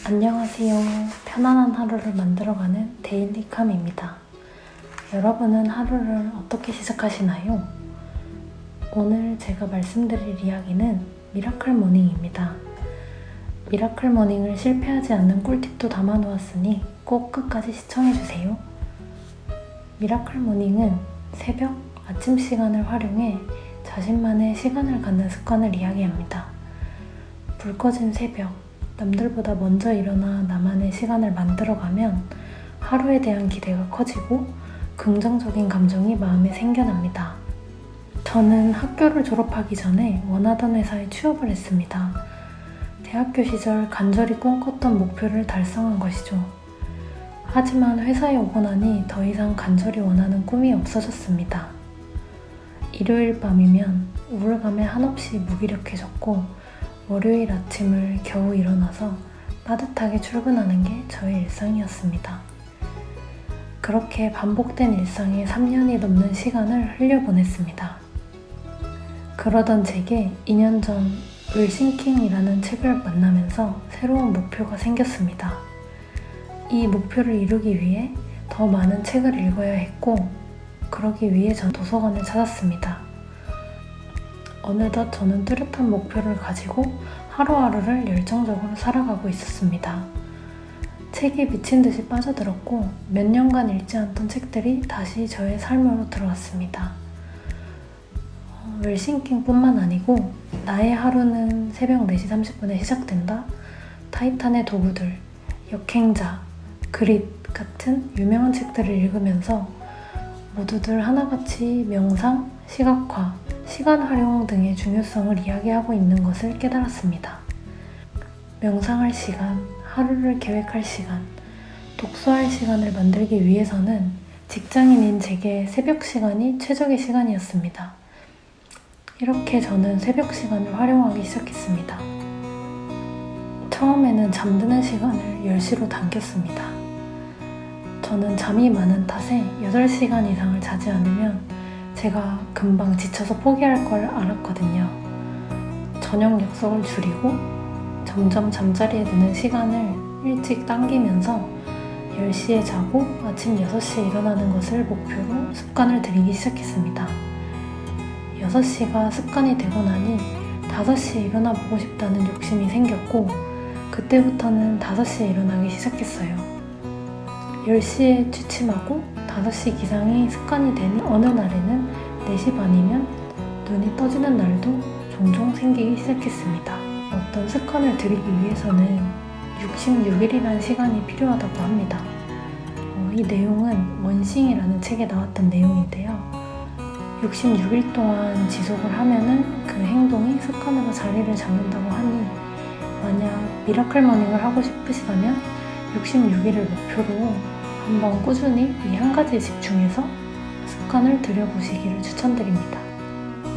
안녕하세요. 편안한 하루를 만들어가는 데일리캄입니다. 여러분은 하루를 어떻게 시작하시나요? 오늘 제가 말씀드릴 이야기는 미라클 모닝입니다. 미라클 모닝을 실패하지 않는 꿀팁도 담아놓았으니 꼭 끝까지 시청해주세요. 미라클 모닝은 새벽, 아침 시간을 활용해 자신만의 시간을 갖는 습관을 이야기합니다. 불 꺼진 새벽, 남들보다 먼저 일어나 나만의 시간을 만들어가면 하루에 대한 기대가 커지고 긍정적인 감정이 마음에 생겨납니다. 저는 학교를 졸업하기 전에 원하던 회사에 취업을 했습니다. 대학교 시절 간절히 꿈꿨던 목표를 달성한 것이죠. 하지만 회사에 오고 나니 더 이상 간절히 원하는 꿈이 없어졌습니다. 일요일 밤이면 우울감에 한없이 무기력해졌고 월요일 아침을 겨우 일어나서 따뜻하게 출근하는 게 저의 일상이었습니다. 그렇게 반복된 일상에 3년이 넘는 시간을 흘려보냈습니다. 그러던 제게 2년 전 윌싱킹이라는 책을 만나면서 새로운 목표가 생겼습니다. 이 목표를 이루기 위해 더 많은 책을 읽어야 했고, 그러기 위해 전 도서관을 찾았습니다. 어느덧 저는 뚜렷한 목표를 가지고 하루하루를 열정적으로 살아가고 있었습니다. 책에 미친 듯이 빠져들었고 몇 년간 읽지 않던 책들이 다시 저의 삶으로 들어왔습니다. 웰싱킹뿐만 아니고 나의 하루는 새벽 4시 30분에 시작된다, 타이탄의 도구들, 역행자, 그릿 같은 유명한 책들을 읽으면서 모두들 하나같이 명상, 시각화, 시간 활용 등의 중요성을 이야기하고 있는 것을 깨달았습니다. 명상할 시간, 하루를 계획할 시간, 독서할 시간을 만들기 위해서는 직장인인 제게 새벽 시간이 최적의 시간이었습니다. 이렇게 저는 새벽 시간을 활용하기 시작했습니다. 처음에는 잠드는 시간을 10시로 당겼습니다. 저는 잠이 많은 탓에 8시간 이상을 자지 않으면 제가 금방 지쳐서 포기할 걸 알았거든요. 저녁 약속을 줄이고 점점 잠자리에 드는 시간을 일찍 당기면서 10시에 자고 아침 6시에 일어나는 것을 목표로 습관을 들이기 시작했습니다. 6시가 습관이 되고 나니 5시에 일어나 보고 싶다는 욕심이 생겼고, 그때부터는 5시에 일어나기 시작했어요. 10시에 취침하고 5시 기상이 습관이 되니 어느 날에는 4시 반이면 눈이 떠지는 날도 종종 생기기 시작했습니다. 어떤 습관을 들이기 위해서는 66일이라는 시간이 필요하다고 합니다. 이 내용은 원싱이라는 책에 나왔던 내용인데요. 66일 동안 지속을 하면은 그 행동이 습관으로 자리를 잡는다고 하니, 만약 미라클 모닝을 하고 싶으시다면 66일을 목표로 한번 꾸준히 이 한 가지에 집중해서 습관을 들여보시기를 추천드립니다.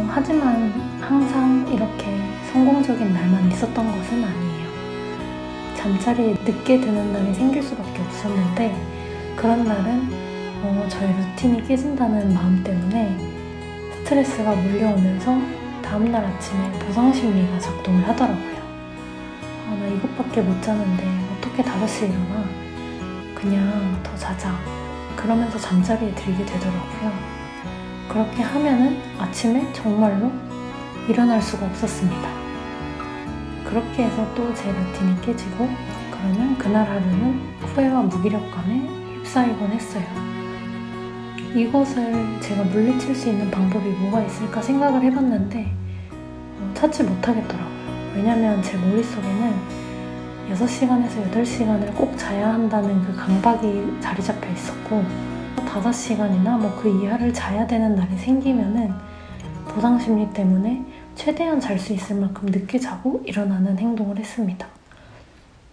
하지만 항상 이렇게 성공적인 날만 있었던 것은 아니에요. 잠자리에 늦게 드는 날이 생길 수밖에 없었는데, 그런 날은 저의 루틴이 깨진다는 마음 때문에 스트레스가 몰려오면서 다음날 아침에 보상심리가 작동을 하더라고요. 나 이것밖에 못 자는데 어떻게 5시에 일어나? 그냥 더 자자. 그러면서 잠자리에 들게 되더라고요. 그렇게 하면은 아침에 정말로 일어날 수가 없었습니다. 그렇게 해서 또 제 루틴이 깨지고, 그러면 그날 하루는 후회와 무기력감에 휩싸이곤 했어요. 이것을 제가 물리칠 수 있는 방법이 뭐가 있을까 생각을 해봤는데 찾지 못하겠더라고요. 왜냐면 제 머릿속에는 6시간에서 8시간을 꼭 자야 한다는 그 강박이 자리 잡혀 있었고, 5시간이나 그 이하를 자야 되는 날이 생기면은 보상심리 때문에 최대한 잘 수 있을 만큼 늦게 자고 일어나는 행동을 했습니다.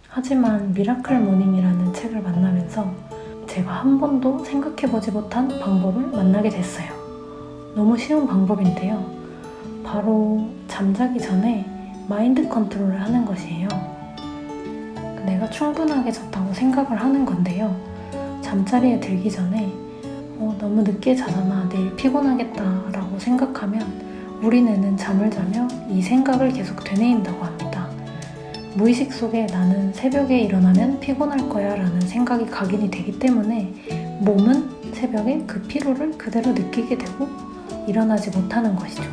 하지만 미라클 모닝이라는 책을 만나면서 제가 한 번도 생각해보지 못한 방법을 만나게 됐어요. 너무 쉬운 방법인데요. 바로 잠자기 전에 마인드 컨트롤을 하는 것이에요. 내가 충분하게 잤다고 생각을 하는 건데요. 잠자리에 들기 전에 너무 늦게 자잖아, 내일 피곤하겠다 라고 생각하면 우리 뇌는 잠을 자며 이 생각을 계속 되뇌인다고 합니다. 무의식 속에 나는 새벽에 일어나면 피곤할 거야 라는 생각이 각인이 되기 때문에 몸은 새벽에 그 피로를 그대로 느끼게 되고 일어나지 못하는 것이죠.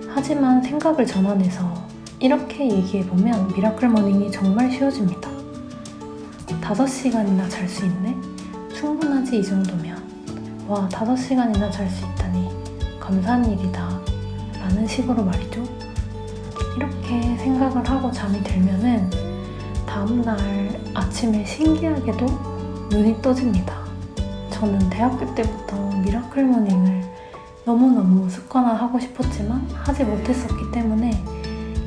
하지만 생각을 전환해서 이렇게 얘기해보면 미라클 모닝이 정말 쉬워집니다. 5시간이나 잘 수 있네? 충분하지 이 정도면. 와, 5시간이나 잘 수 있다니 감사한 일이다 라는 식으로 말이죠. 이렇게 생각을 하고 잠이 들면은 다음날 아침에 신기하게도 눈이 떠집니다. 저는 대학교 때부터 미라클 모닝을 너무너무 습관화하고 싶었지만 하지 못했었기 때문에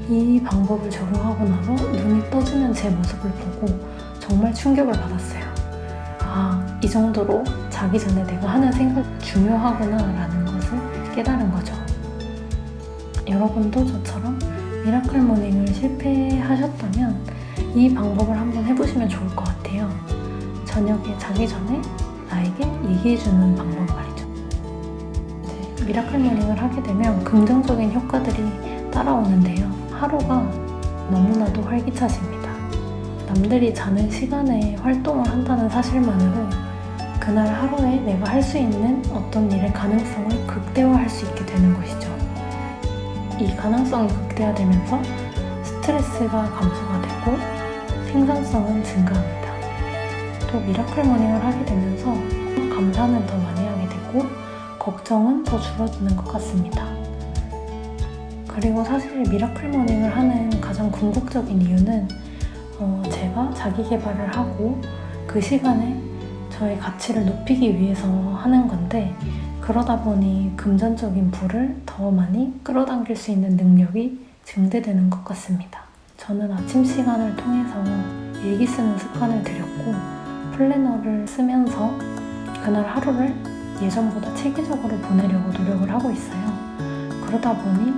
이 방법을 적용하고 나서 눈이 떠지는 제 모습을 보고 정말 충격을 받았어요. 아, 이 정도로 자기 전에 내가 하는 생각이 중요하구나 라는 것을 깨달은 거죠. 여러분도 저처럼 미라클 모닝을 실패하셨다면 이 방법을 한번 해보시면 좋을 것 같아요. 저녁에 자기 전에 나에게 얘기해주는 방법 말이죠. 이제 미라클 모닝을 하게 되면 긍정적인 효과들이 따라오는데요. 하루가 너무나도 활기차집니다. 남들이 자는 시간에 활동을 한다는 사실만으로 그날 하루에 내가 할 수 있는 어떤 일의 가능성을 극대화할 수 있게 되는 것이죠. 이 가능성이 극대화되면서 스트레스가 감소가 되고 생산성은 증가합니다. 또 미라클 모닝을 하게 되면서 감사는 더 많이 하게 되고 걱정은 더 줄어드는 것 같습니다. 그리고 사실 미라클 모닝을 하는 가장 궁극적인 이유는 제가 자기 개발을 하고 그 시간에 저의 가치를 높이기 위해서 하는 건데 그러다 보니 금전적인 부를 더 많이 끌어당길 수 있는 능력이 증대되는 것 같습니다. 저는 아침 시간을 통해서 일기 쓰는 습관을 들였고 플래너를 쓰면서 그날 하루를 예전보다 체계적으로 보내려고 노력을 하고 있어요. 그러다 보니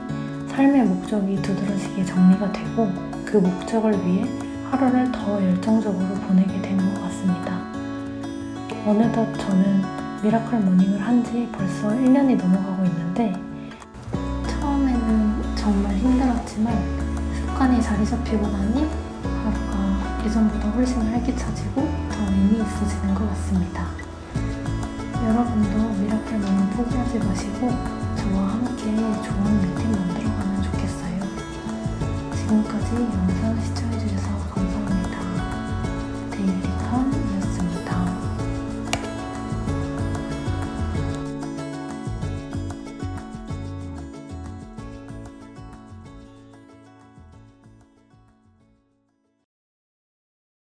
삶의 목적이 두드러지게 정리가 되고 그 목적을 위해 하루를 더 열정적으로 보내게 되는 것 같습니다. 어느덧 저는 미라클 모닝을 한 지 벌써 1년이 넘어가고 있는데 처음에는 정말 힘들었지만 습관이 자리 잡히고 나니 하루가 예전보다 훨씬 활기차지고 더 의미 있어지는 것 같습니다. 여러분도 미라클 모닝 포기하지 마시고 저와 함께 좋은 루틴 만들어가면 좋겠어요. 지금까지 영상 시청해주셔서 감사합니다.